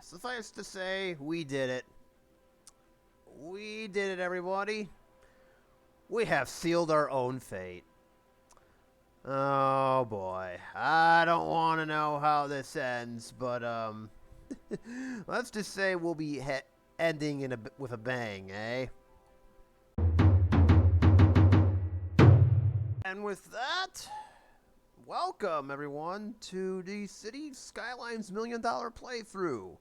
Suffice to say, we did it. We did it, everybody. We have sealed our own fate. Oh boy. I don't want to know how this ends, but let's just say we'll be ending with a bang, eh? And with that, welcome everyone to the City Skylines $1,000,000 playthrough.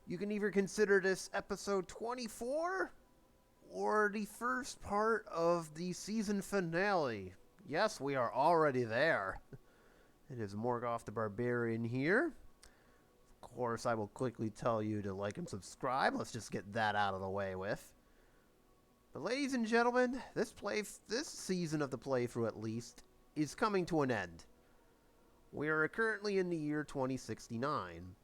You can either consider this episode 24 or the first part of the season finale. Yes, we are already there. It is Morgoth the Barbarian here. Of course, I will quickly tell you to like and subscribe. Let's just get that out of the way with. But ladies and gentlemen, this season of the playthrough at least is coming to an end. We are currently in the year 2069.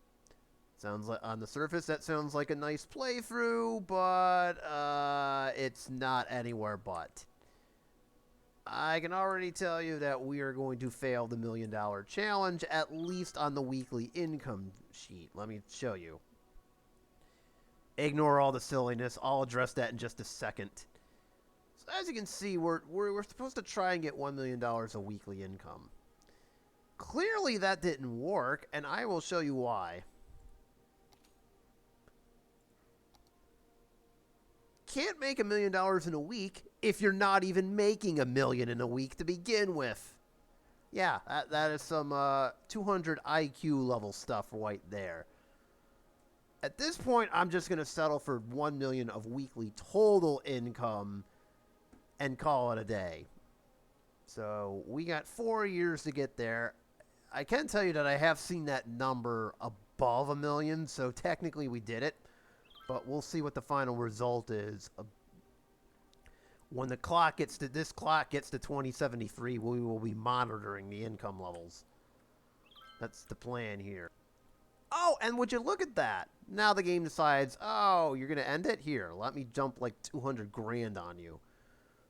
Sounds like on the surface that sounds like a nice playthrough, but it's not anywhere but. I can already tell you that we are going to fail the $1,000,000 challenge, at least on the weekly income sheet. Let me show you. Ignore all the silliness. I'll address that in just a second. So as you can see, we're supposed to try and get $1,000,000 a weekly income. Clearly that didn't work, and I will show you why. Can't make $1,000,000 in a week if you're not even making $1 million in a week to begin with. Yeah, that is some 200 IQ level stuff right there. At this point, I'm just going to settle for $1 million of weekly total income and call it a day. So we got 4 years to get there. I can tell you that I have seen that number above $1 million, so technically we did it. But we'll see what the final result is. When this clock gets to 2073, we will be monitoring the income levels. That's the plan here. Oh, and would you look at that? Now the game decides, oh, you're going to end it? Here, let me dump like 200 grand on you.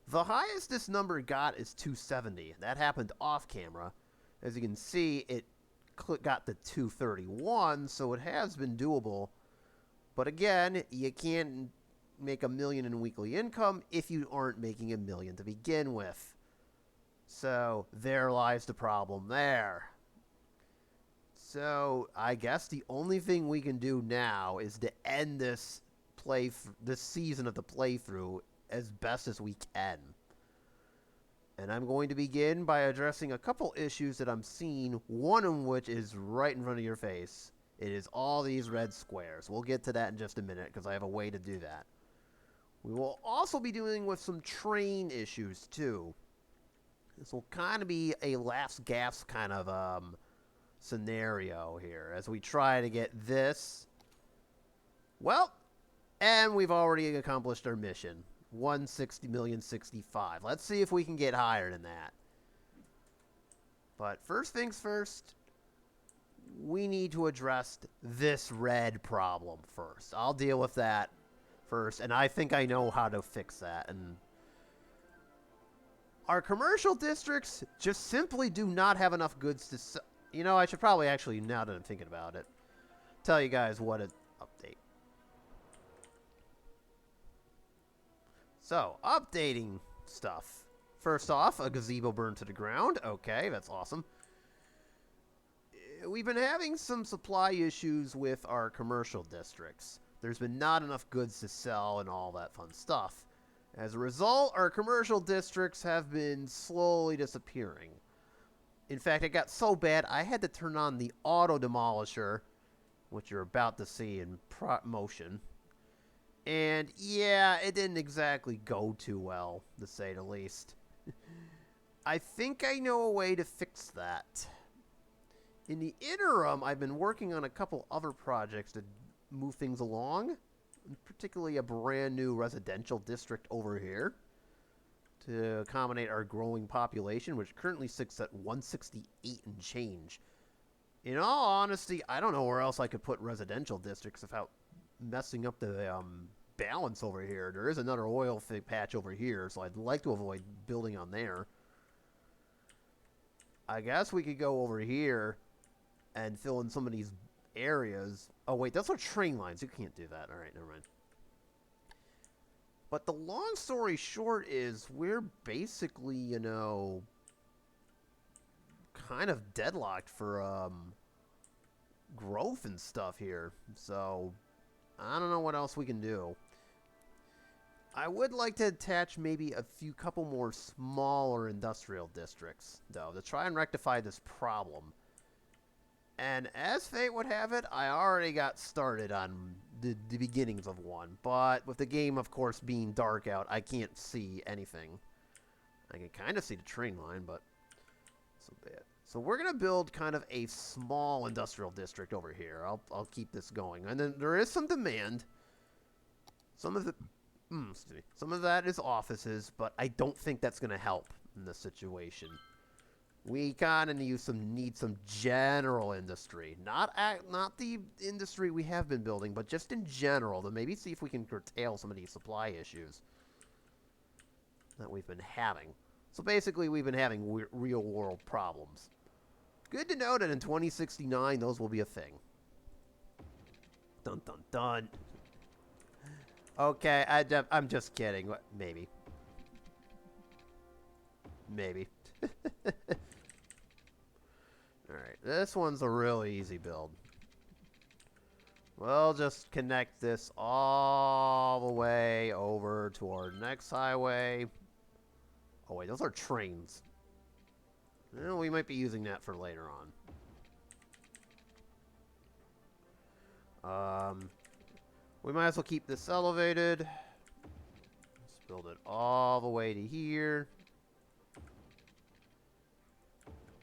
The highest this number got is 270. That happened off camera. As you can see, it got to 231, so it has been doable. But again, you can't make $1 million in weekly income if you aren't making $1 million to begin with. So there lies the problem there. So I guess the only thing we can do now is to end this season of the playthrough as best as we can. And I'm going to begin by addressing a couple issues that I'm seeing, one of which is right in front of your face. It is all these red squares. We'll get to that in just a minute because I have a way to do that. We will also be dealing with some train issues too. This will kind of be a last gasp kind of scenario here as we try to get this. Well, and we've already accomplished our mission. 160,065,000. Let's see if we can get higher than that. But first things first, we need to address this red problem first. I'll deal with that first, and I think I know how to fix that. And our commercial districts just simply do not have enough goods to sell. You know, I should probably actually, now that I'm thinking about it, tell you guys what an update. So, updating stuff. First off, a gazebo burned to the ground. Okay, that's awesome. We've been having some supply issues with our commercial districts. There's been not enough goods to sell and all that fun stuff. As a result, our commercial districts have been slowly disappearing. In fact, it got so bad, I had to turn on the auto demolisher, which you're about to see in motion. And yeah, it didn't exactly go too well, to say the least. I think I know a way to fix that. In the interim, I've been working on a couple other projects to move things along, particularly a brand new residential district over here to accommodate our growing population, which currently sits at 168 and change. In all honesty, I don't know where else I could put residential districts without messing up the balance over here. There is another oil patch over here, so I'd like to avoid building on there. I guess we could go over here and fill in some of these areas. Oh, wait, those are train lines. You can't do that. All right, never mind. But the long story short is we're basically, you know, kind of deadlocked for growth and stuff here. So I don't know what else we can do. I would like to attach maybe a couple more smaller industrial districts, though, to try and rectify this problem. And as fate would have it, I already got started on the beginnings of one. But with the game, of course, being dark out, I can't see anything. I can kind of see the train line, but so bad. So we're going to build kind of a small industrial district over here. I'll keep this going. And then there is some demand. Some of the... excuse me. Some of that is offices, but I don't think that's going to help in this situation. We kind of need some general industry. Not the industry we have been building, but just in general, to maybe see if we can curtail some of these supply issues that we've been having. So basically, we've been having real-world problems. Good to know that in 2069, those will be a thing. Dun, dun, dun. Okay, I'm just kidding. Maybe. Maybe. Alright, this one's a really easy build. We'll just connect this all the way over to our next highway. Oh wait, those are trains. Well, we might be using that for later on. We might as well keep this elevated. Let's build it all the way to here.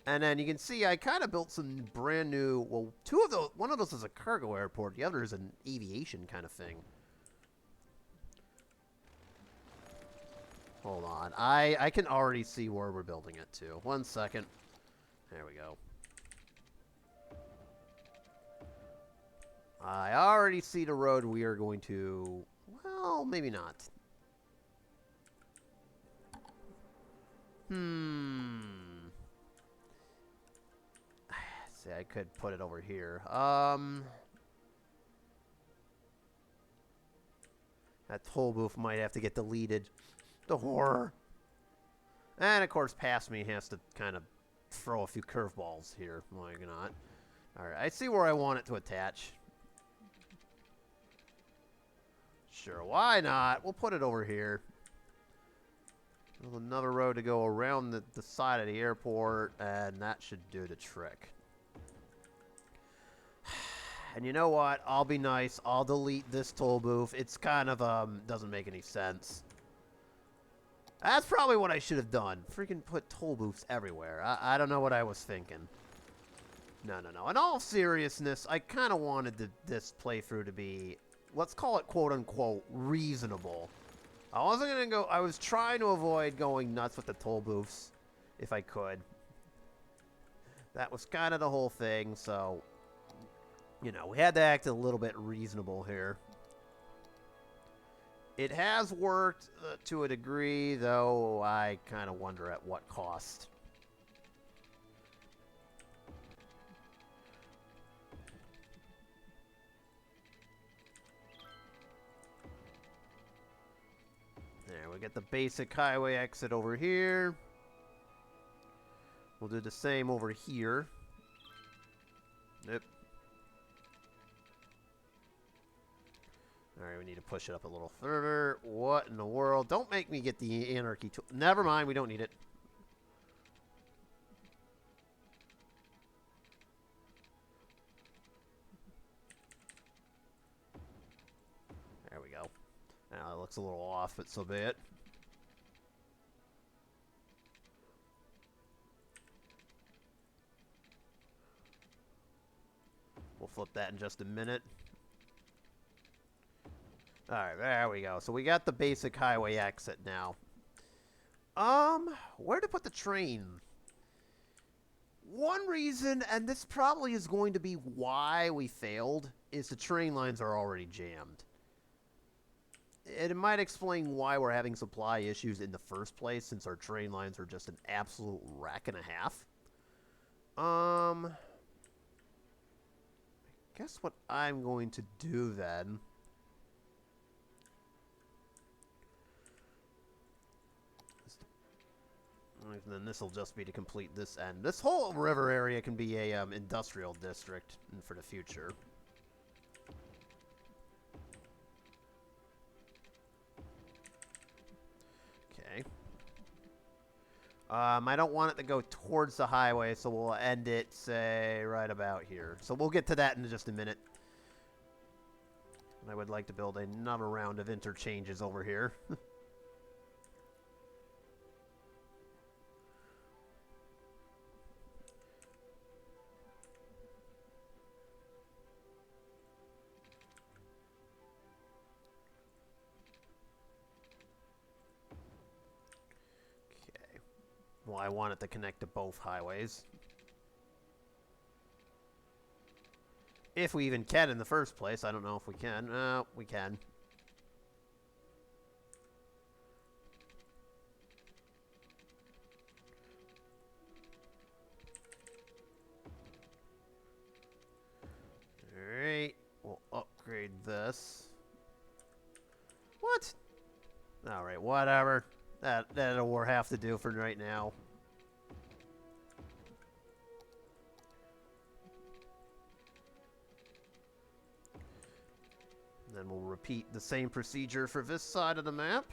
And then you can see I kind of built some brand new, well, two of those, one of those is a cargo airport, the other is an aviation kind of thing. Hold on, I can already see where we're building it to. 1 second. There we go. I already see the road we are going to, well, maybe not. See, I could put it over here. That toll booth might have to get deleted. The horror. And, of course, past me has to kind of throw a few curveballs here. Why not? Alright, I see where I want it to attach. Sure, why not? We'll put it over here. There's another road to go around the side of the airport, and that should do the trick. And you know what? I'll be nice. I'll delete this toll booth. It's kind of, doesn't make any sense. That's probably what I should have done. Freaking put toll booths everywhere. I don't know what I was thinking. No. In all seriousness, I kind of wanted this playthrough to be, let's call it quote-unquote reasonable. I wasn't going to go, I was trying to avoid going nuts with the toll booths, if I could. That was kind of the whole thing, so, you know, we had to act a little bit reasonable here. It has worked to a degree, though I kind of wonder at what cost. There, we get the basic highway exit over here. We'll do the same over here. Yep. Alright, we need to push it up a little further. What in the world? Don't make me get the anarchy tool. Never mind, we don't need it. There we go. Now it looks a little off, but so be it. We'll flip that in just a minute. Alright, there we go. So we got the basic highway exit now. Where to put the train? One reason, and this probably is going to be why we failed, is the train lines are already jammed. It might explain why we're having supply issues in the first place, since our train lines are just an absolute wreck and a half. Guess what I'm going to do then. And then this will just be to complete this end. This whole river area can be a industrial district for the future. Okay. I don't want it to go towards the highway, so we'll end it, say, right about here. So we'll get to that in just a minute. And I would like to build another round of interchanges over here. Well, I want it to connect to both highways. If we even can in the first place. I don't know if we can. We can. Alright. We'll upgrade this. What? Alright, whatever. That'll have to do for right now. And then we'll repeat the same procedure for this side of the map.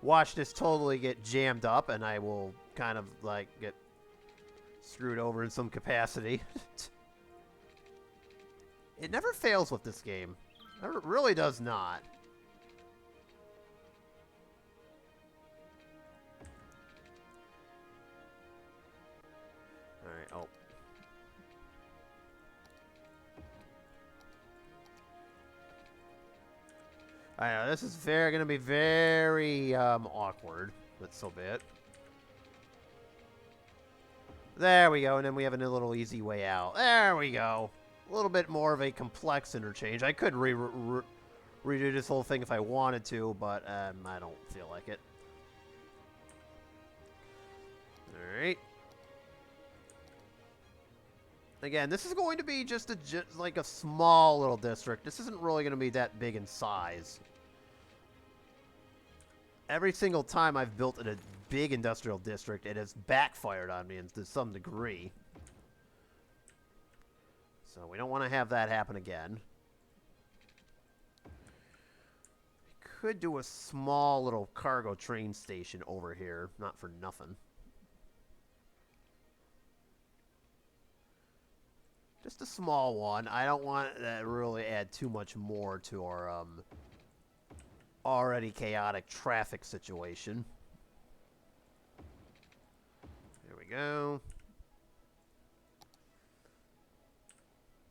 Watch this totally get jammed up, and I will kind of, like, get screwed over in some capacity. It never fails with this game. It really does not. Alright, oh. I know, this is going to be very awkward, but so be it. There we go, and then we have a little easy way out. There we go. A little bit more of a complex interchange. I could redo this whole thing if I wanted to, but I don't feel like it. Alright. Again, this is going to be just like a small little district. This isn't really going to be that big in size. Every single time I've built in a big industrial district, it has backfired on me to some degree. So we don't want to have that happen again. We could do a small little cargo train station over here. Not for nothing. Just a small one. I don't want to really add too much more to our already chaotic traffic situation. There we go.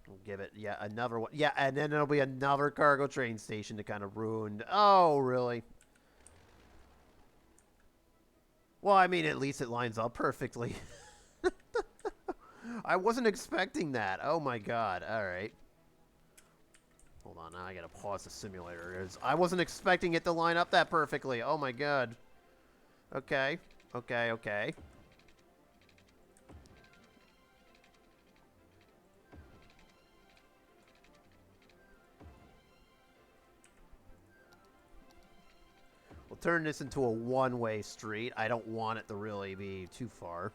We'll give it, yeah, another one. Yeah, and then there'll be another cargo train station to kind of ruin. Oh, really? Well, I mean, at least it lines up perfectly. I wasn't expecting that. Oh my god. Alright. Hold on, now I gotta pause the simulator. I wasn't expecting it to line up that perfectly. Oh my god. Okay. Okay, okay. We'll turn this into a one-way street. I don't want it to really be too far.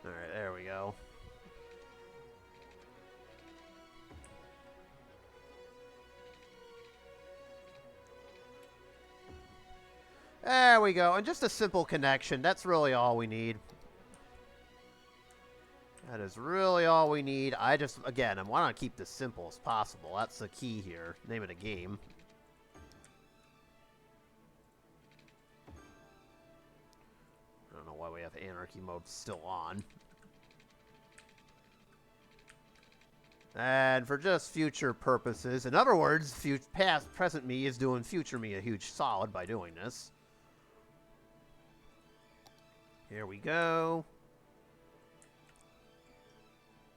Alright, there we go. There we go. And just a simple connection. That's really all we need. That is really all we need. I just, again, I want to keep this simple as possible. That's the key here. Name of the game. I don't know why we have anarchy mode still on. And for just future purposes, in other words, past, present me is doing future me a huge solid by doing this. Here we go.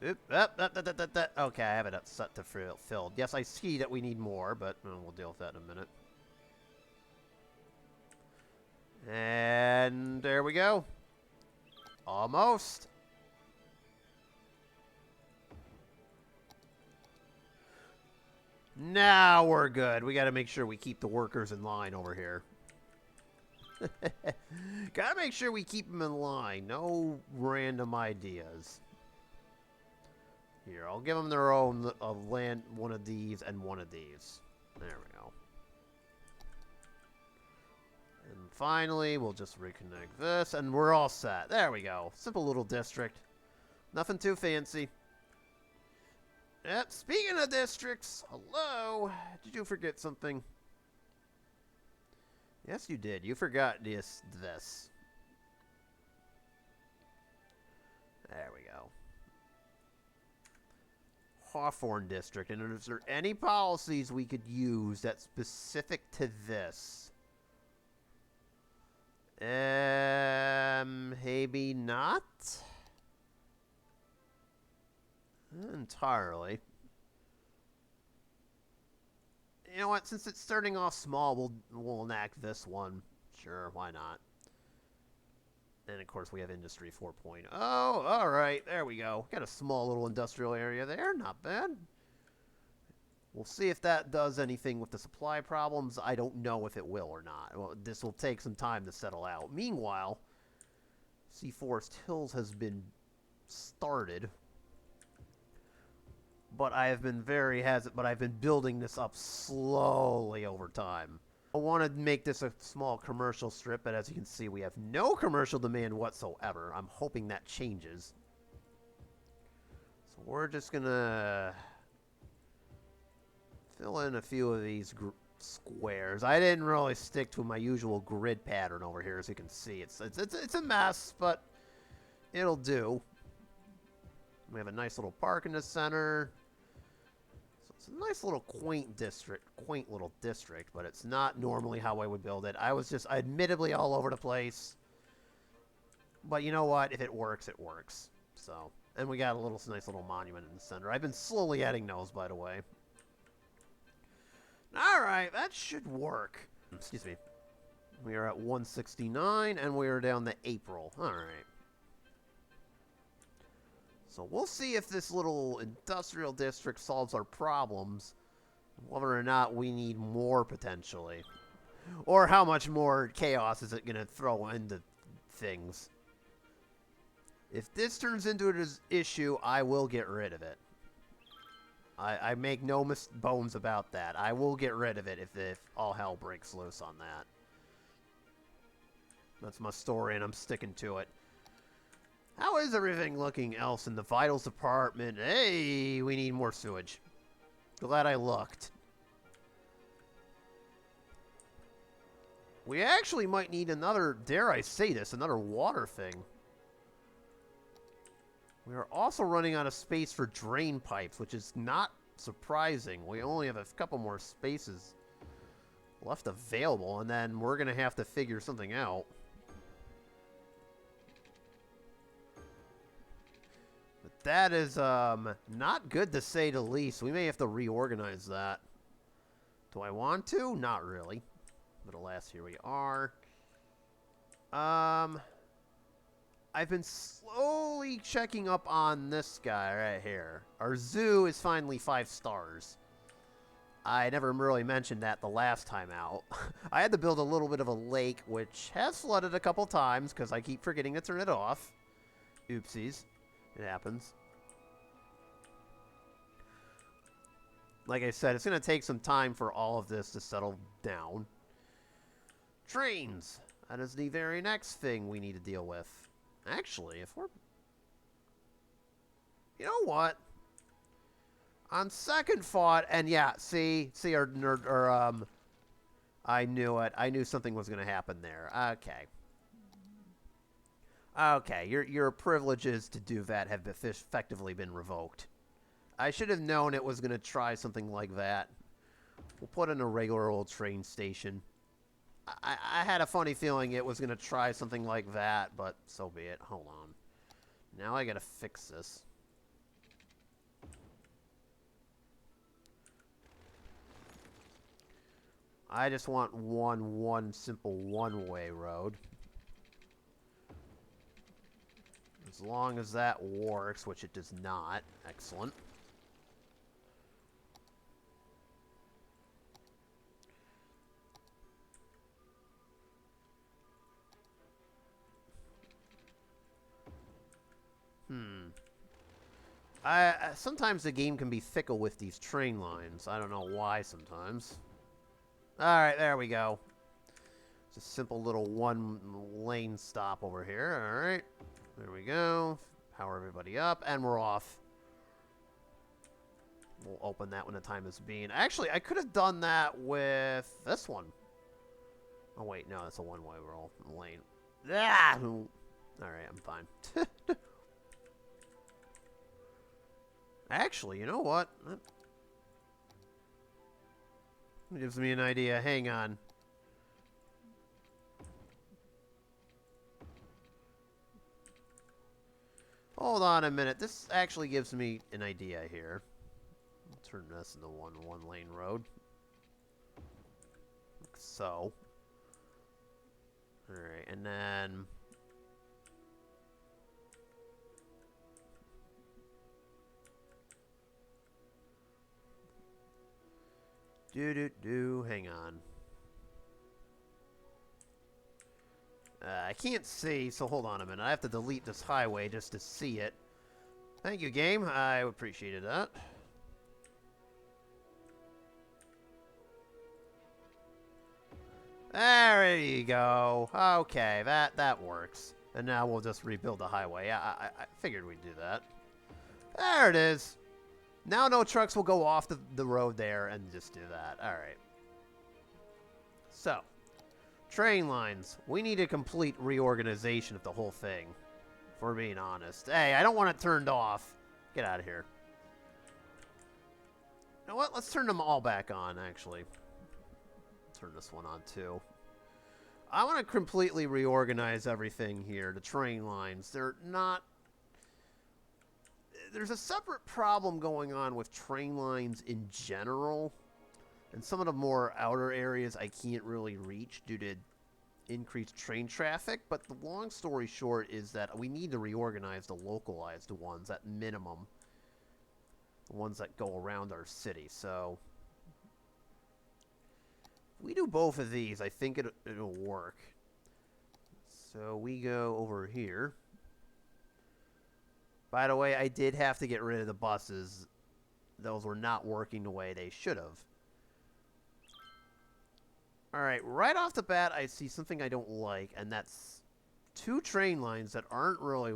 Oop, okay, I have it set to filled. Yes, I see that we need more, but we'll deal with that in a minute. And there we go. Almost. Now we're good. We got to make sure we keep the workers in line over here. Got to make sure we keep them in line. No random ideas. Here, I'll give them their own land, one of these and one of these. There we go. And finally, we'll just reconnect this, and we're all set. There we go. Simple little district. Nothing too fancy. Yep, speaking of districts, hello. Did you forget something? Yes, you did. You forgot this. There we go. Hawthorne District. And is there any policies we could use that's specific to this? Maybe not? Not entirely. You know what? Since it's starting off small, we'll enact this one. Sure, why not? And of course, we have Industry 4.0. All right, there we go. Got a small little industrial area there. Not bad. We'll see if that does anything with the supply problems. I don't know if it will or not. Well, this will take some time to settle out. Meanwhile, Sea Forest Hills has been started. But I've been building this up slowly over time. I want to make this a small commercial strip, but as you can see, we have no commercial demand whatsoever. I'm hoping that changes. So we're just gonna fill in a few of these squares. I didn't really stick to my usual grid pattern over here, as you can see. It's a mess, but it'll do. We have a nice little park in the center. So it's a nice little quaint little district, but it's not normally how I would build it. I was just admittedly all over the place. But you know what? If it works, it works. So, and we got a nice little monument in the center. I've been slowly adding those, by the way. All right, that should work. Excuse me. We are at 169, and we are down to April. All right. So we'll see if this little industrial district solves our problems, whether or not we need more potentially, or how much more chaos is it going to throw into things. If this turns into an issue, I will get rid of it. I make no bones about that. I will get rid of it if all hell breaks loose on that. That's my story, and I'm sticking to it. How is everything looking else in the vitals department? Hey, we need more sewage. Glad I looked. We actually might need another, dare I say this, another water thing. We are also running out of space for drain pipes, which is not surprising. We only have a couple more spaces left available, and then we're going to have to figure something out. But that is not good to say the least. We may have to reorganize that. Do I want to? Not really. But alas, here we are. I've been slowly checking up on this guy right here. Our zoo is finally 5 stars. I never really mentioned that the last time out. I had to build a little bit of a lake, which has flooded a couple times because I keep forgetting to turn it off. Oopsies. It happens. Like I said, it's going to take some time for all of this to settle down. Trains. That is the very next thing we need to deal with. Actually, if we're... You know what? On second thought, and yeah, see our nerd, or, I knew it. I knew something was going to happen there. Okay. Okay, your privileges to do that have effectively been revoked. I should have known it was going to try something like that. We'll put in a regular old train station. I had a funny feeling it was going to try something like that, but so be it. Hold on. Now I got to fix this. I just want one simple one-way road. As long as that works, which it does not. Excellent. Sometimes the game can be fickle with these train lines. I don't know why sometimes. Alright, there we go. It's a simple little one-lane stop over here. Alright. There we go. Power everybody up, and we're off. We'll open that when the time is being. Actually, I could have done that with this one. Oh, wait, no, that's a one-way roll lane. Ah! Alright, I'm fine. Actually, you know what? That gives me an idea. Hang on. Hold on a minute. This actually gives me an idea here. I'll turn this into one-lane road. Like so. Alright, and then... Hang on. I can't see, so hold on a minute. I have to delete this highway just to see it. Thank you, game. I appreciated that. There you go. Okay, that works. And now we'll just rebuild the highway. I figured we'd do that. There it is. Now no trucks will go off the road there and just do that. Alright. So, train lines. We need a complete reorganization of the whole thing. If we're being honest. Hey, I don't want it turned off. Get out of here. You know what? Let's turn them all back on, actually. Turn this one on, too. I want to completely reorganize everything here. The train lines. They're not... There's a separate problem going on with train lines in general. And some of the more outer areas I can't really reach due to increased train traffic. But the long story short is that we need to reorganize the localized ones at minimum. The ones that go around our city. So if we do both of these, I think it'll work. So we go over here. By the way, I did have to get rid of the buses. Those were not working the way they should have. Alright, right off the bat, I see something I don't like, and that's two train lines that aren't really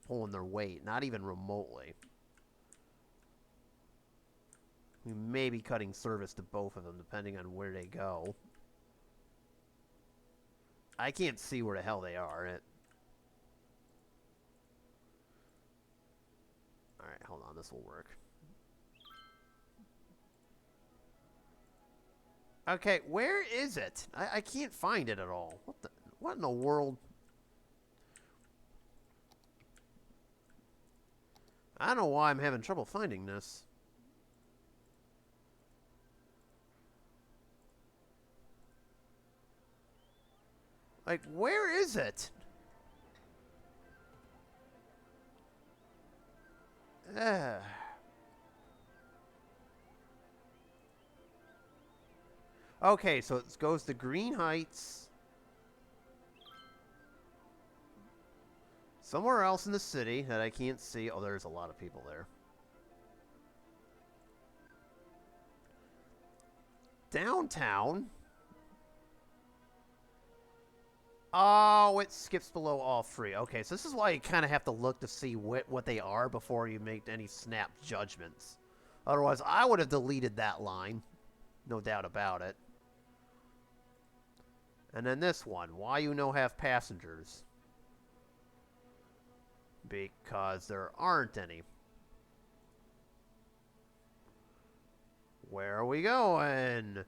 pulling their weight, not even remotely. We may be cutting service to both of them, depending on where they go. I can't see where the hell they are. Alright, hold on, this will work. Okay, where is it? I can't find it at all. What in the world? I don't know why I'm having trouble finding this. Like, where is it? Okay, so it goes to Green Heights. Somewhere else in the city that I can't see. Oh, there's a lot of people there. Downtown. Oh, it skips below all three. Okay, so this is why you kind of have to look to see what they are before you make any snap judgments. Otherwise, I would have deleted that line. No doubt about it. And then this one. Why you no have passengers? Because there aren't any. Where are we going?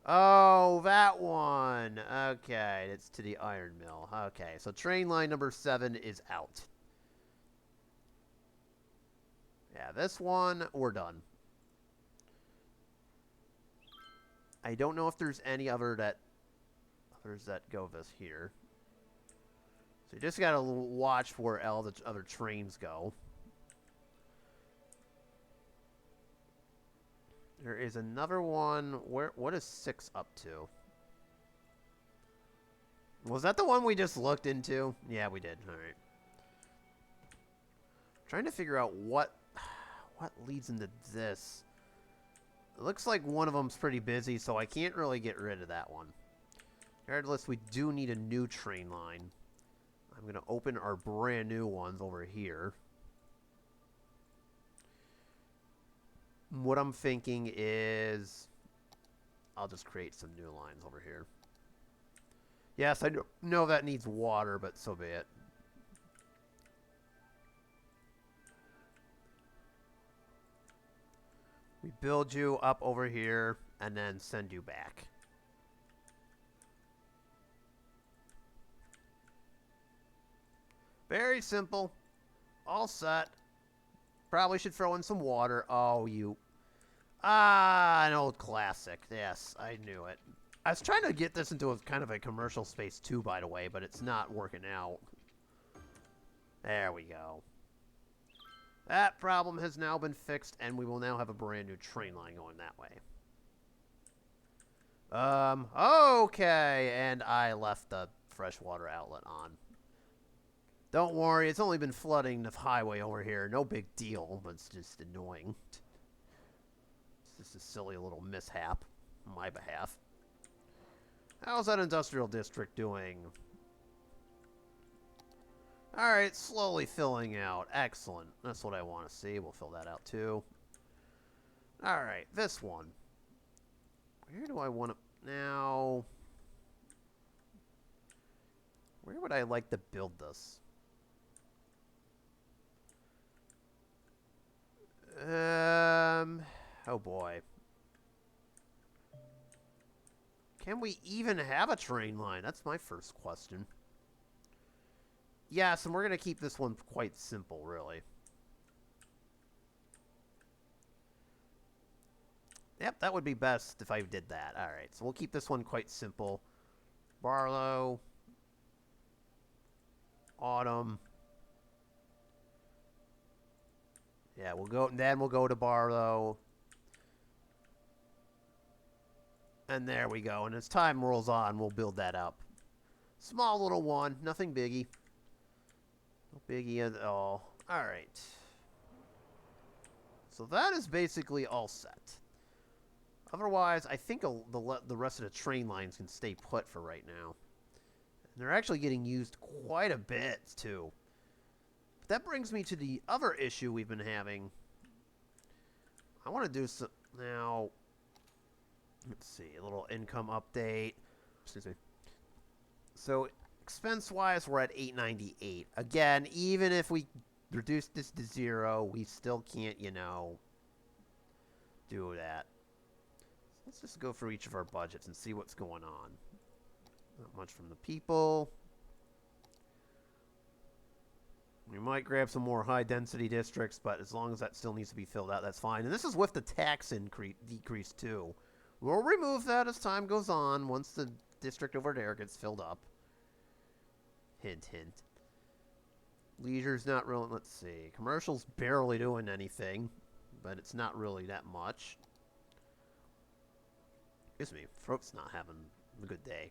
Oh, that one. Okay, it's to the iron mill. Okay, so train line number 7 is out. Yeah, this one, we're done. I don't know if there's any others that go this here. So you just gotta watch for where all the other trains go. There is another one. What is 6 up to? Was that the one we just looked into? Yeah, we did. All right. Trying to figure out what leads into this. It looks like one of them's pretty busy, so I can't really get rid of that one. Regardless, we do need a new train line. I'm going to open our brand new ones over here. What I'm thinking is I'll just create some new lines over here. Yes, I know that needs water, but so be it. We build you up over here and then send you back. Very simple. All set. Probably should throw in some water. Oh, you... Ah, an old classic. Yes, I knew it. I was trying to get this into a kind of a commercial space too, by the way, but it's not working out. There we go. That problem has now been fixed, and we will now have a brand new train line going that way. Okay, and I left the freshwater outlet on. Don't worry, it's only been flooding the highway over here. No big deal, but it's just annoying. It's just a silly little mishap on my behalf. How's that industrial district doing? Alright, slowly filling out. Excellent. That's what I want to see. We'll fill that out too. Alright, this one. Where do I want to... Now... Where would I like to build this? Oh boy. Can we even have a train line? That's my first question. Yes, and we're going to keep this one quite simple, really. Yep, that would be best if I did that. Alright, so we'll keep this one quite simple. Barlow. Autumn. Yeah, we'll go to Barlow. And there we go. And as time rolls on, we'll build that up. Small little one. Nothing biggie. No biggie at all. Alright. So that is basically all set. Otherwise, I think the rest of the train lines can stay put for right now. And they're actually getting used quite a bit, too. But that brings me to the other issue we've been having. I want to do some... Now... Let's see, a little income update. Excuse me. So, expense-wise, we're at $898. Again, even if we reduce this to 0, we still can't, you know, do that. So let's just go through each of our budgets and see what's going on. Not much from the people. We might grab some more high-density districts, but as long as that still needs to be filled out, that's fine. And this is with the tax decrease, too. We'll remove that as time goes on, once the district over there gets filled up. Hint, hint. Leisure's not really... Let's see. Commercial's barely doing anything, but it's not really that much. Excuse me. Throat's not having a good day.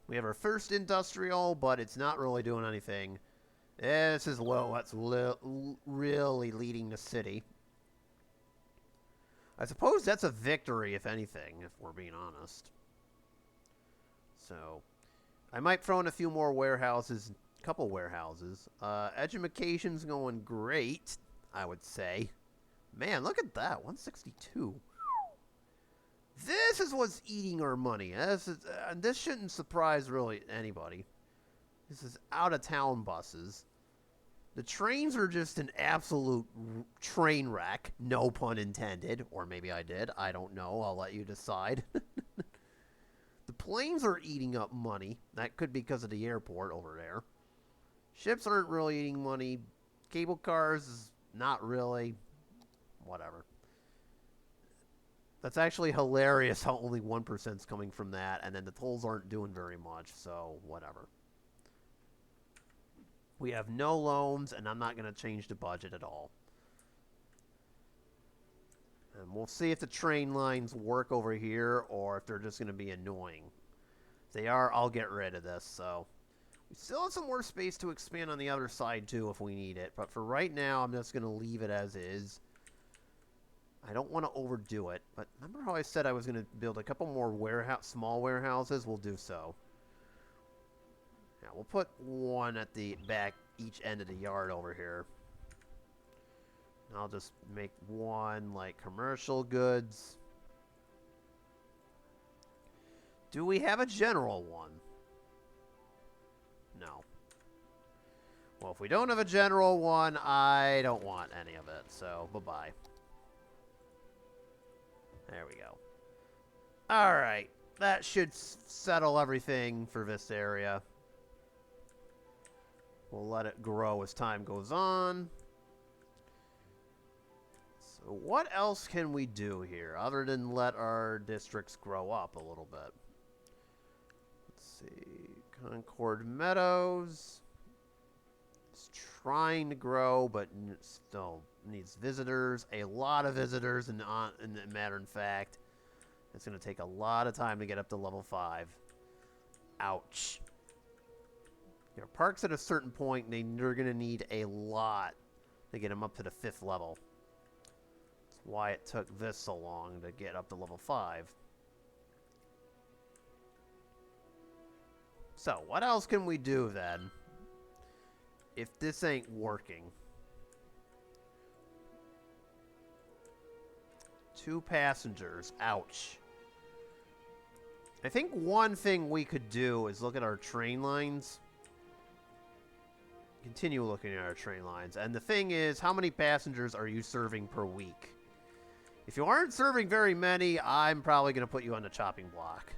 We have our first industrial, but it's not really doing anything. This is low. That's really leading the city. I suppose that's a victory, if anything, if we're being honest. So, I might throw in a few more warehouses, a couple warehouses. Education's going great, I would say. Man, look at that, 162. This is what's eating our money. This shouldn't surprise really anybody. This is out-of-town buses. The trains are just an absolute train wreck. No pun intended. Or maybe I did. I don't know. I'll let you decide. The planes are eating up money. That could be because of the airport over there. Ships aren't really eating money. Cable cars, not really. Whatever. That's actually hilarious how only 1% is coming from that, and then the tolls aren't doing very much, so whatever. We have no loans, and I'm not going to change the budget at all. And we'll see if the train lines work over here, or if they're just going to be annoying. If they are, I'll get rid of this, so... We still have some more space to expand on the other side, too, if we need it. But for right now, I'm just going to leave it as is. I don't want to overdo it. But remember how I said I was going to build a couple more small warehouses? We'll do so. Yeah, we'll put one at the back, each end of the yard over here. And I'll just make one, like, commercial goods. Do we have a general one? No. Well, if we don't have a general one, I don't want any of it. So, bye-bye. There we go. Alright. That should settle everything for this area. We'll let it grow as time goes on. So what else can we do here other than let our districts grow up a little bit? Let's see. Concord Meadows. It's trying to grow, but still needs visitors. A lot of visitors, in the matter of fact. It's going to take a lot of time to get up to level 5. Ouch. Your parks at a certain point, they're going to need a lot to get them up to the 5th level. That's why it took this so long to get up to level 5. So, what else can we do then? If this ain't working. 2 passengers. Ouch. I think one thing we could do is look at our train lines. Continue looking at our train lines. And the thing is, how many passengers are you serving per week? If you aren't serving very many, I'm probably going to put you on the chopping block.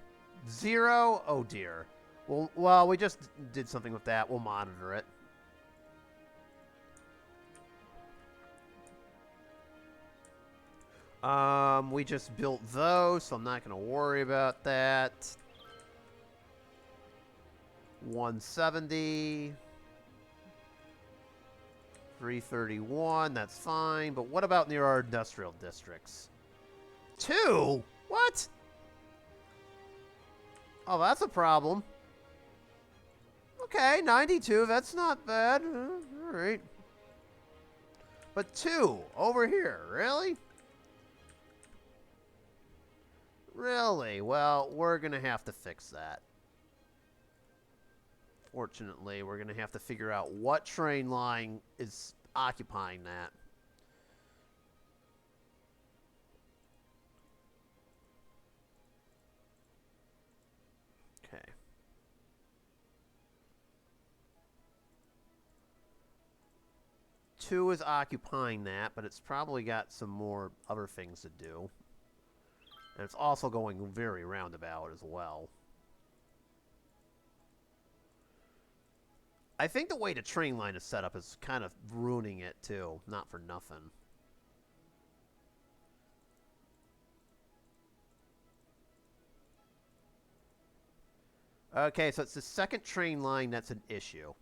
0? Oh dear. Well, we just did something with that. We'll monitor it. We just built those, so I'm not going to worry about that. 170. 331, that's fine. But what about near our industrial districts? 2? What? Oh, that's a problem. Okay, 92, that's not bad. Alright. But 2, over here, really? Really? Well, we're going to have to fix that. Fortunately, we're going to have to figure out what train line is occupying that. Okay. Two is occupying that, but it's probably got some more other things to do. And it's also going very roundabout as well. I think the way the train line is set up is kind of ruining it, too. Not for nothing. Okay, so it's the second train line that's an issue.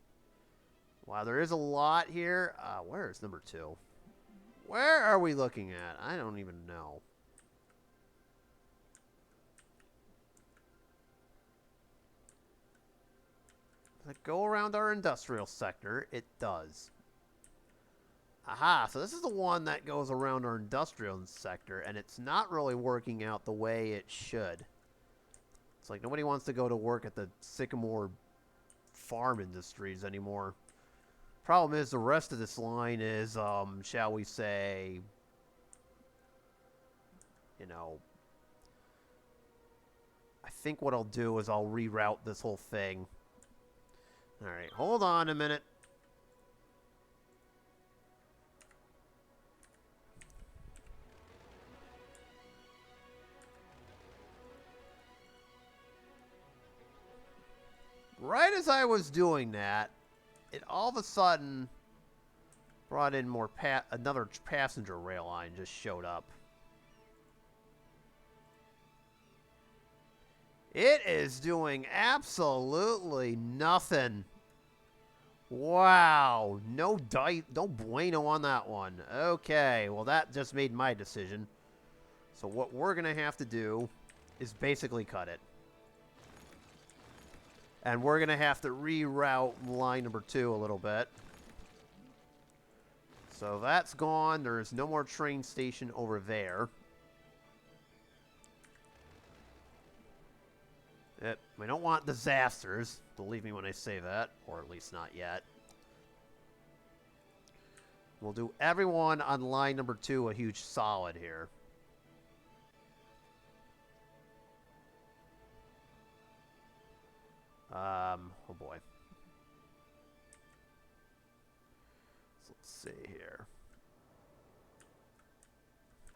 Wow, there is a lot here. Where is number 2? Where are we looking at? I don't even know. Does it go around our industrial sector? It does. Aha, so this is the one that goes around our industrial sector, and it's not really working out the way it should. It's like nobody wants to go to work at the Sycamore farm industries anymore. Problem is, the rest of this line is, shall we say, you know, I think what I'll do is I'll reroute this whole thing. Alright, hold on a minute. Right as I was doing that, it all of a sudden brought in more another passenger rail line just showed up. It is doing absolutely nothing. Wow. No bueno on that one. Okay, well that just made my decision. So what we're going to have to do is basically cut it. And we're going to have to reroute line number 2 a little bit. So that's gone. There's no more train station over there. We don't want disasters. Believe me when I say that. Or at least not yet. We'll do everyone on line number 2 a huge solid here. Oh boy. So let's see here.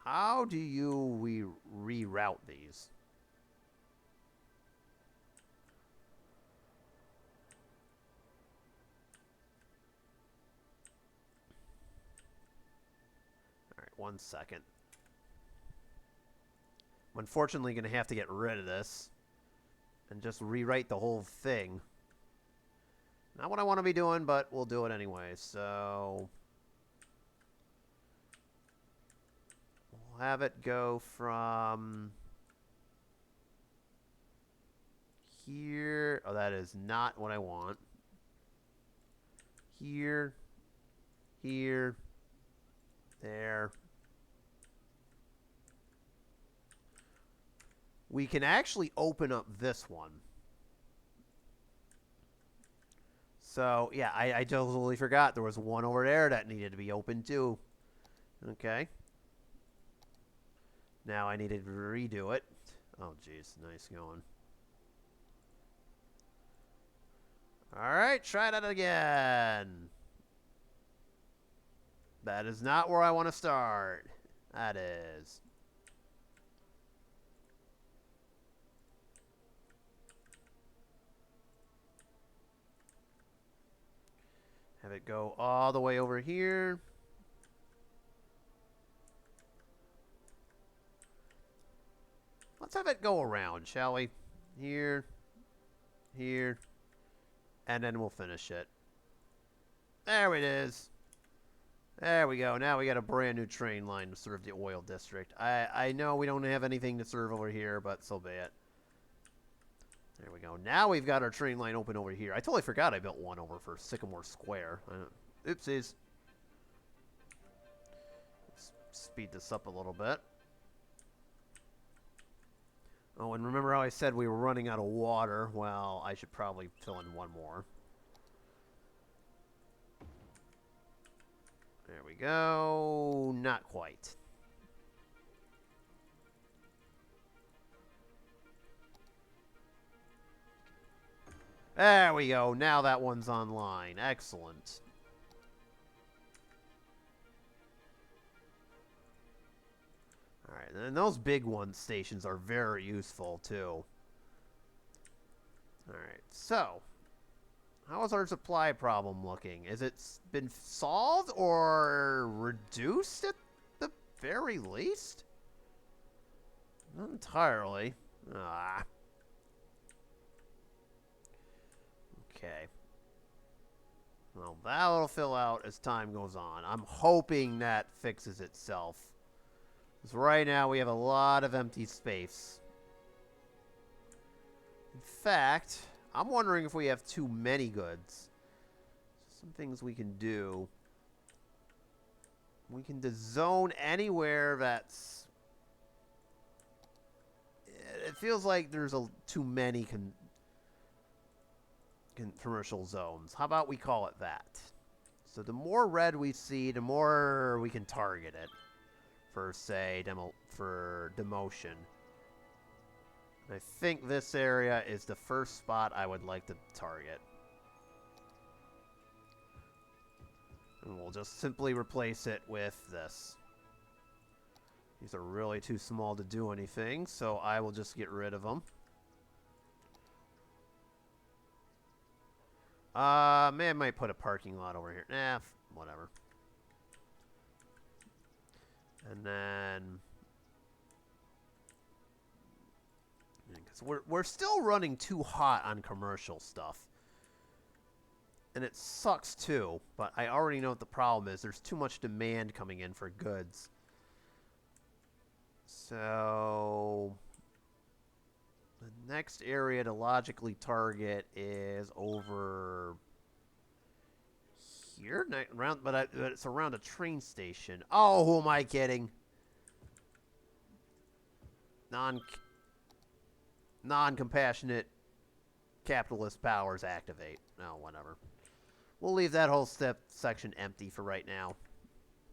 How do we reroute these? All right, 1 second. I'm unfortunately going to have to get rid of this and just rewrite the whole thing. Not what I want to be doing, but we'll do it anyway. So we'll have it go from here. Oh, that is not what I want. Here, here, there. We can actually open up this one. So, yeah, I totally forgot there was one over there that needed to be opened too. Okay. Now I need to redo it. Oh, jeez. Nice going. Alright, try that again. That is not where I want to start. That is. Have it go all the way over here. Let's have it go around, shall we? Here, here, and then we'll finish it. There it is. There we go. Now we got a brand new train line to serve the oil district. I know we don't have anything to serve over here, but so be it. There we go. Now we've got our train line open over here. I totally forgot I built one over for Sycamore Square. Oopsies. Let's speed this up a little bit. Oh, and remember how I said we were running out of water? Well, I should probably fill in one more. There we go. Not quite. There we go. Now that one's online. Excellent. Alright, and those big one stations are very useful, too. Alright, so how is our supply problem looking? Is it been solved or reduced at the very least? Not entirely. Ah. Okay. Well, that'll fill out as time goes on. I'm hoping that fixes itself. Because right now we have a lot of empty space. In fact, I'm wondering if we have too many goods. Some things we can do. We can zone anywhere that's... It feels like there's too many commercial zones. How about we call it that? So the more red we see, the more we can target it for, say, demotion. I think this area is the first spot I would like to target. And we'll just simply replace it with this. These are really too small to do anything, so I will just get rid of them. Man, I might put a parking lot over here. Nah, whatever. And then... Because we're still running too hot on commercial stuff. And it sucks too, but I already know what the problem is. There's too much demand coming in for goods. So the next area to logically target is over here, but it's around a train station. Oh, who am I kidding? Non-compassionate capitalist powers activate. No, whatever. We'll leave that whole section empty for right now.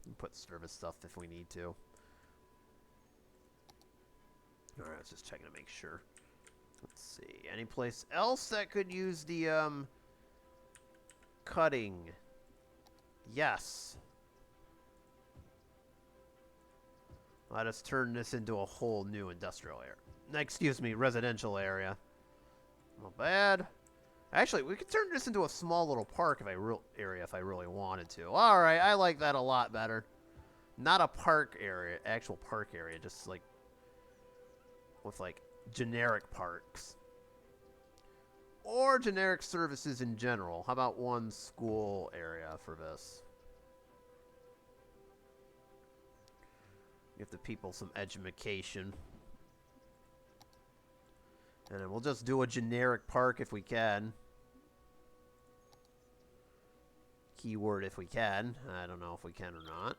And put service stuff if we need to. Alright, let's just checking to make sure. Let's see. Any place else that could use the, cutting? Yes. Let us turn this into a whole new industrial area. Excuse me, residential area. Not bad. Actually, we could turn this into a small little park if I really wanted to. All right, I like that a lot better. Not a park area, actual park area, just like with like generic parks or generic services in general. How about one school area for this? Give the people some education. And then we'll just do a generic park if we can. Keyword if we can. I don't know if we can or not.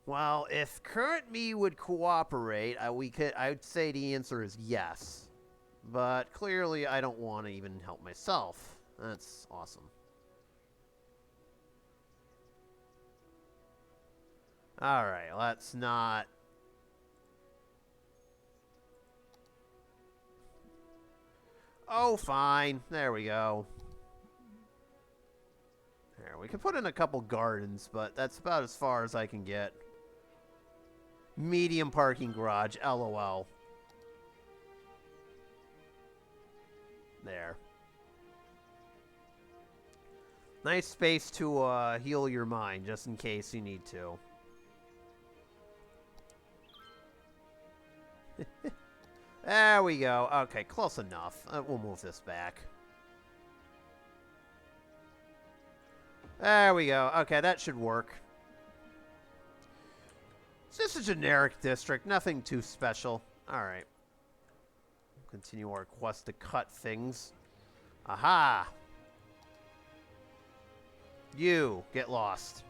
Well, if current me would cooperate, I'd say the answer is yes. But clearly I don't want to even help myself. That's awesome. Alright, let's not... Oh, fine. There we go. There, we can put in a couple gardens, but that's about as far as I can get. Medium parking garage, LOL. There. Nice space to heal your mind, just in case you need to. There we go. Okay, close enough. We'll move this back. There we go. Okay, that should work. It's just a generic district. Nothing too special. Alright. Continue our quest to cut things. Aha! You, get lost.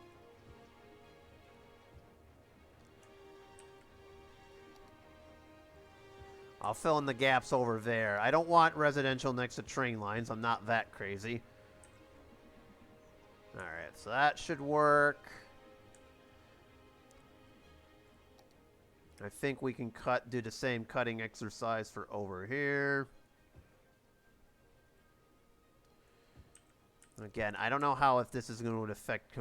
I'll fill in the gaps over there. I don't want residential next to train lines. I'm not that crazy. Alright, so that should work. I think we can do the same cutting exercise for over here. Again, I don't know if this is going to affect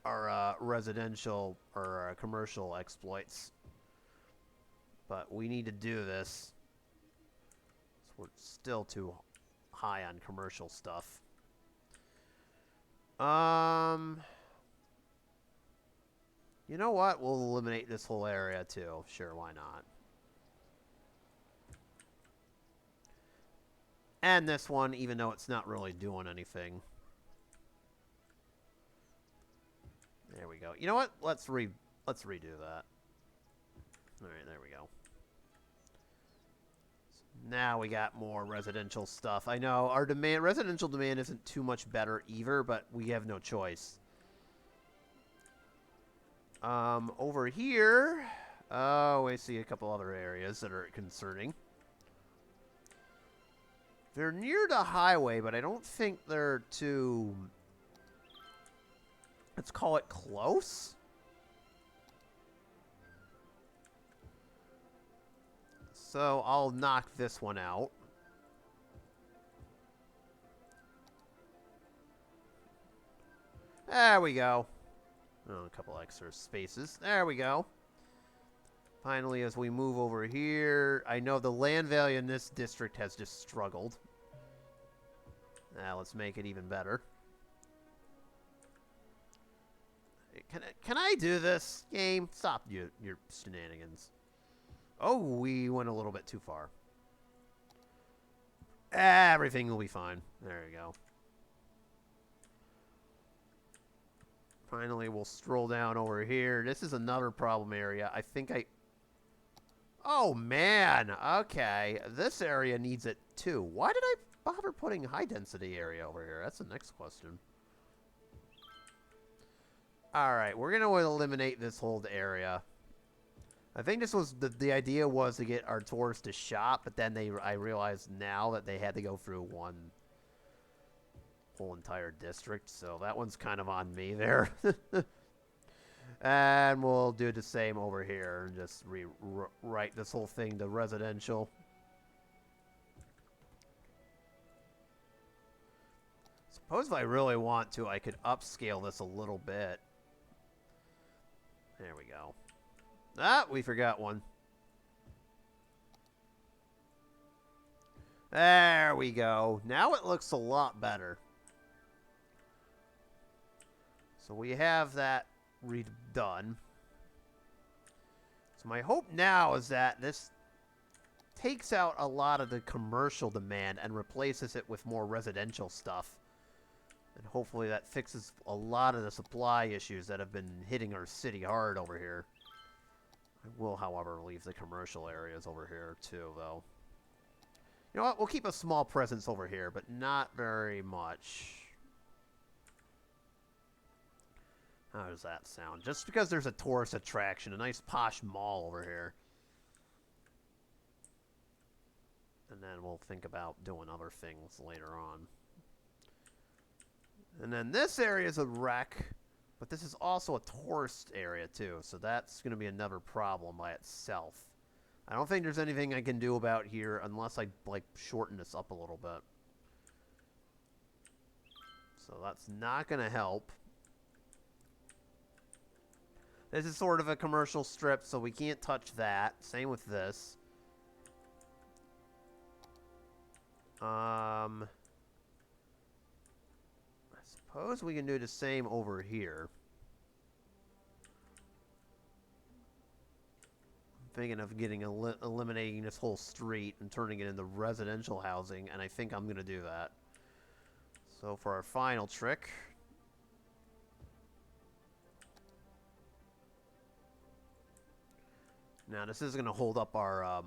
our residential or commercial exploits. But we need to do this. We're still too high on commercial stuff. You know what? We'll eliminate this whole area too. Sure, why not? And this one, even though it's not really doing anything. There we go. You know what? Let's redo that. All right, there we go. Now we got more residential stuff. I know our residential demand isn't too much better either, but we have no choice. Over here, oh, I see a couple other areas that are concerning. They're near the highway, but I don't think they're too, let's call it close. So I'll knock this one out. There we go. Oh, a couple extra spaces. There we go. Finally, as we move over here, I know the land value in this district has just struggled. Now let's make it even better. Can I do this, game? Stop your shenanigans. Oh, we went a little bit too far. Everything will be fine. There you go. Finally, we'll stroll down over here. This is another problem area. I think I... Oh, man. Okay. This area needs it, too. Why did I bother putting high-density area over here? That's the next question. Alright, we're going to eliminate this whole area. I think this was... The idea was to get our tourists to shop, but then I realized now that they had to go through one whole entire district, so that one's kind of on me there. And we'll do the same over here and just rewrite this whole thing to residential. Suppose if I really want to, I could upscale this a little bit. There we go. Ah, we forgot one. There we go. Now it looks a lot better. So we have that redone. So my hope now is that this takes out a lot of the commercial demand and replaces it with more residential stuff. And hopefully that fixes a lot of the supply issues that have been hitting our city hard over here. I will, however, leave the commercial areas over here too, though. You know what? We'll keep a small presence over here, but not very much. How does that sound? Just because there's a tourist attraction, a nice posh mall over here. And then we'll think about doing other things later on. And then this area is a wreck, but this is also a tourist area too, so that's going to be another problem by itself. I don't think there's anything I can do about here unless I, like, shorten this up a little bit. So that's not going to help. This is sort of a commercial strip, so we can't touch that. Same with this. I suppose we can do the same over here. I'm thinking of eliminating this whole street and turning it into residential housing, and I think I'm going to do that. So for our final trick... Now, this is going to hold up our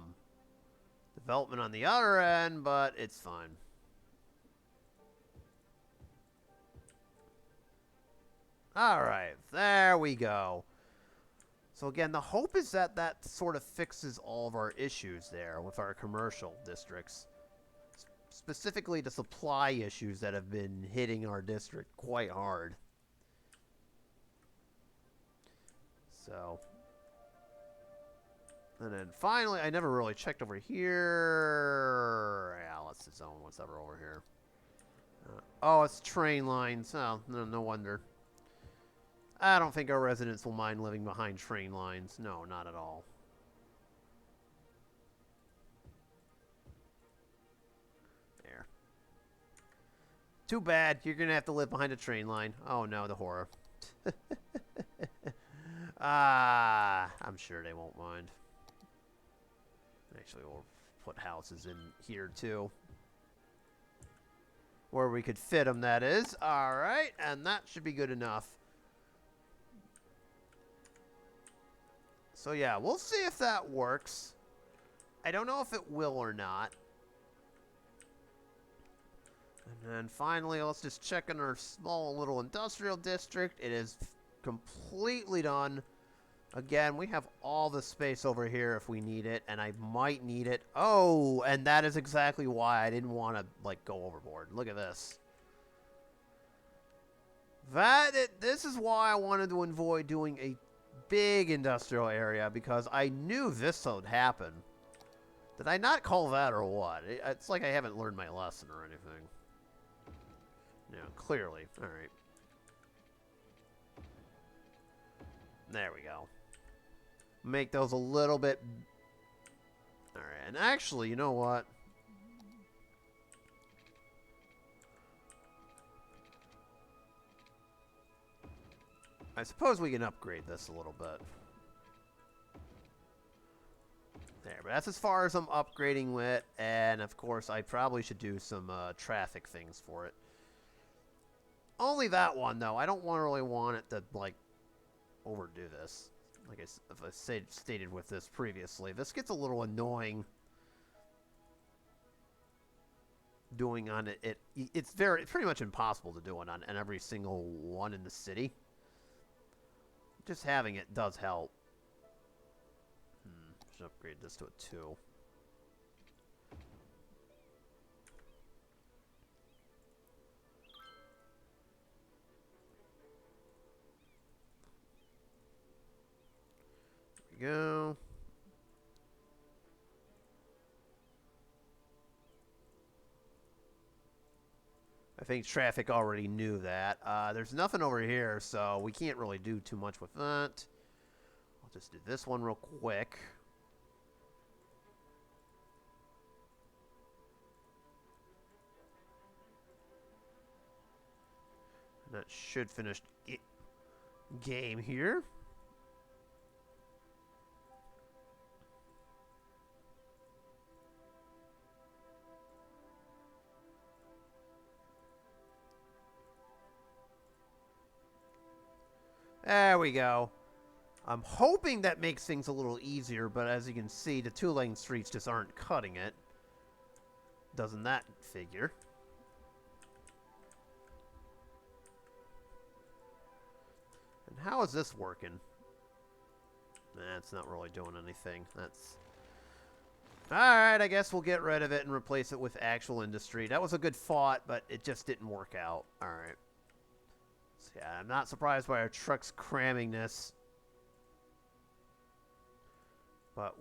development on the other end, but it's fine. Alright, there we go. So again, the hope is that that sort of fixes all of our issues there with our commercial districts. Specifically the supply issues that have been hitting our district quite hard. So... And then finally, I never really checked over here. Yeah, let's zone what's ever over here. Oh, it's train lines. Oh, no wonder. I don't think our residents will mind living behind train lines. No, not at all. There. Too bad. You're going to have to live behind a train line. Oh, no, the horror. I'm sure they won't mind. Actually, we'll put houses in here, too. Where we could fit them, that is. Alright, and that should be good enough. So, yeah, we'll see if that works. I don't know if it will or not. And then finally, let's just check in our small little industrial district. It is completely done. Again, we have all the space over here if we need it, and I might need it. Oh, and that is exactly why I didn't want to, like, go overboard. Look at this. This is why I wanted to avoid doing a big industrial area, because I knew this would happen. Did I not call that or what? It's like I haven't learned my lesson or anything. Yeah, clearly. All right. There we go. Make those a little bit... Alright, and actually, you know what? I suppose we can upgrade this a little bit. There, but that's as far as I'm upgrading with, and of course I probably should do some traffic things for it. Only that one, though. I don't really want it to, like, overdo this. Like I stated with this previously, this gets a little annoying doing on it. It's pretty much impossible to do it on every single one in the city. Just having it does help. Should upgrade this to a 2. There we go. I think traffic already knew that. There's nothing over here, so we can't really do too much with that. I'll just do this one real quick. And that should finish game here. There we go. I'm hoping that makes things a little easier, but as you can see, the 2-lane streets just aren't cutting it. Doesn't that figure? And how is this working? It's not really doing anything. That's... Alright, I guess we'll get rid of it and replace it with actual industry. That was a good thought, but it just didn't work out. Alright. So yeah, I'm not surprised by our trucks cramming this. But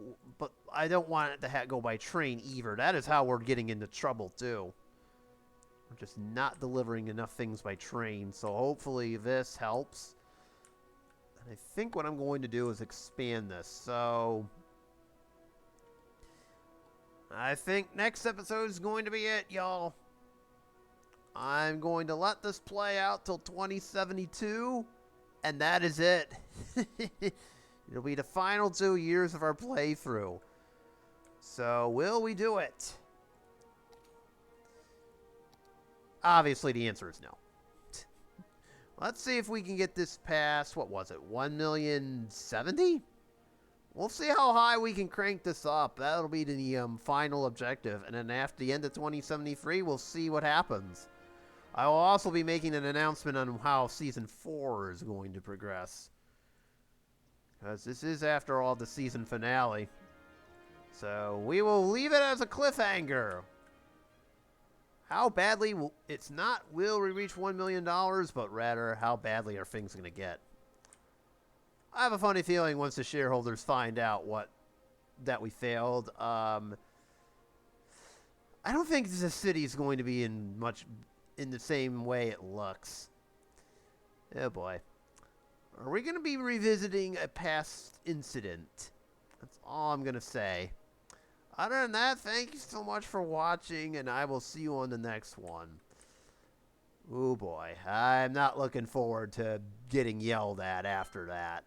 I don't want it to go by train either. That is how we're getting into trouble, too. We're just not delivering enough things by train, so hopefully this helps. And I think what I'm going to do is expand this, so... I think next episode is going to be it, y'all. I'm going to let this play out till 2072, and that is it. It'll be the final 2 years of our playthrough. So, will we do it? Obviously, the answer is no. Let's see if we can get this past, what was it, 1,070,000? We'll see how high we can crank this up. That'll be the final objective. And then after the end of 2073, we'll see what happens. I will also be making an announcement on how Season 4 is going to progress. Because this is, after all, the season finale. So we will leave it as a cliffhanger. How badly will... It's not will we reach $1 million, but rather how badly are things going to get. I have a funny feeling once the shareholders find out that we failed. I don't think the city is going to be in the same way it looks. Oh boy. Are we going to be revisiting a past incident? That's all I'm going to say. Other than that, thank you so much for watching, and I will see you on the next one. Oh boy, I'm not looking forward to getting yelled at after that.